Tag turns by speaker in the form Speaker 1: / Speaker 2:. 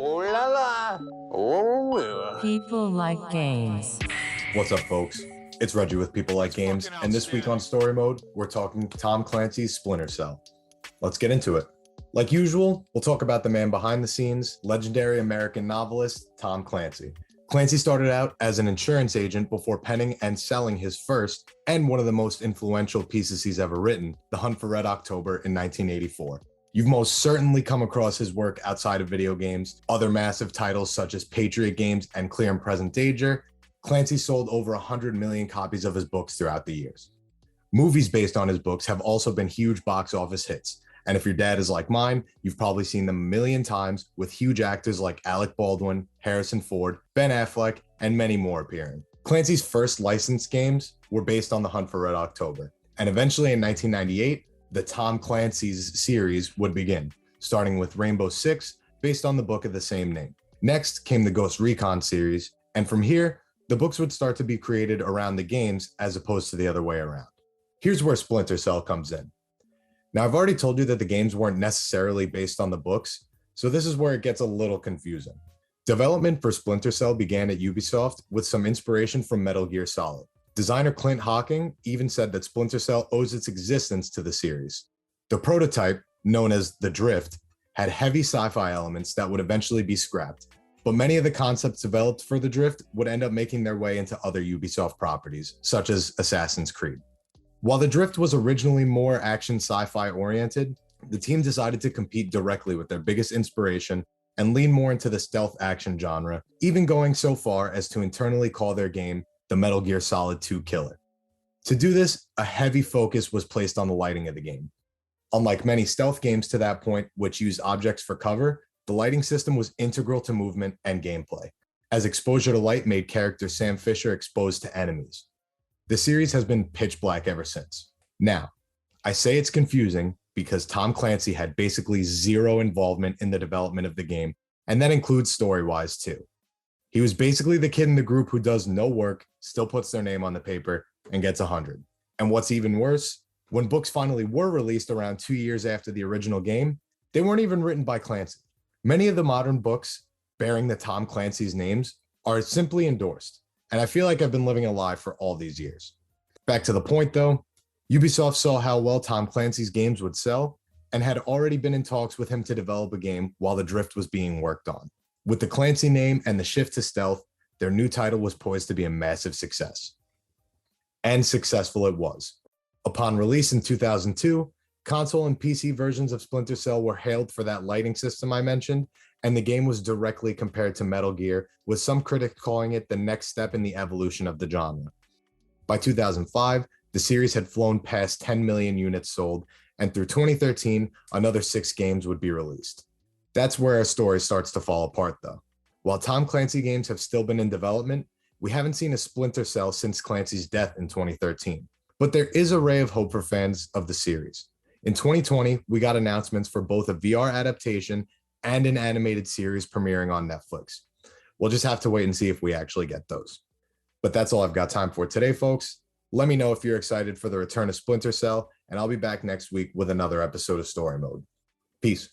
Speaker 1: Ooh la la. Ooh.
Speaker 2: People like games.
Speaker 3: What's up, folks? It's Reggie with People Like Games, and this week on Story Mode, we're talking Tom Clancy's Splinter Cell. Let's get into it. Like usual, we'll talk about the man behind the scenes, legendary American novelist Tom Clancy. Clancy started out as an insurance agent before penning and selling his first and one of the most influential pieces he's ever written, The Hunt for Red October in 1984. You've most certainly come across his work outside of video games, other massive titles such as Patriot Games and Clear and Present Danger. Clancy sold over 100 million copies of his books throughout the years. Movies based on his books have also been huge box office hits. And if your dad is like mine, you've probably seen them a million times with huge actors like Alec Baldwin, Harrison Ford, Ben Affleck, and many more appearing. Clancy's first licensed games were based on The Hunt for Red October. And eventually in 1998, the Tom Clancy's series would begin, starting with Rainbow Six, based on the book of the same name. Next came the Ghost Recon series, and from here, the books would start to be created around the games as opposed to the other way around. Here's where Splinter Cell comes in. Now, I've already told you that the games weren't necessarily based on the books, so this is where it gets a little confusing. Development for Splinter Cell began at Ubisoft with some inspiration from Metal Gear Solid. Designer Clint Hocking even said that Splinter Cell owes its existence to the series. The prototype, known as the Drift, had heavy sci-fi elements that would eventually be scrapped, but many of the concepts developed for the Drift would end up making their way into other Ubisoft properties, such as Assassin's Creed. While the Drift was originally more action sci-fi oriented, the team decided to compete directly with their biggest inspiration and lean more into the stealth action genre, even going so far as to internally call their game the Metal Gear Solid 2 Killer. To do this, a heavy focus was placed on the lighting of the game. Unlike many stealth games to that point, which used objects for cover, the lighting system was integral to movement and gameplay, as exposure to light made character Sam Fisher exposed to enemies. The series has been pitch black ever since. Now, I say it's confusing because Tom Clancy had basically zero involvement in the development of the game, and that includes story-wise too. He was basically the kid in the group who does no work, still puts their name on the paper, and gets 100. And what's even worse, when books finally were released around 2 years after the original game, they weren't even written by Clancy. Many of the modern books bearing the Tom Clancy's names are simply endorsed, and I feel like I've been living a lie for all these years. Back to the point though, Ubisoft saw how well Tom Clancy's games would sell and had already been in talks with him to develop a game while the Drift was being worked on. With the Clancy name and the shift to stealth, their new title was poised to be a massive success. And successful it was. Upon release in 2002, console and PC versions of Splinter Cell were hailed for that lighting system I mentioned, and the game was directly compared to Metal Gear, with some critics calling it the next step in the evolution of the genre. By 2005, the series had flown past 10 million units sold, and through 2013, another 6 games would be released. That's where our story starts to fall apart though. While Tom Clancy games have still been in development, we haven't seen a Splinter Cell since Clancy's death in 2013. But there is a ray of hope for fans of the series. In 2020, we got announcements for both a VR adaptation and an animated series premiering on Netflix. We'll just have to wait and see if we actually get those. But that's all I've got time for today, folks. Let me know if you're excited for the return of Splinter Cell, and I'll be back next week with another episode of Story Mode. Peace.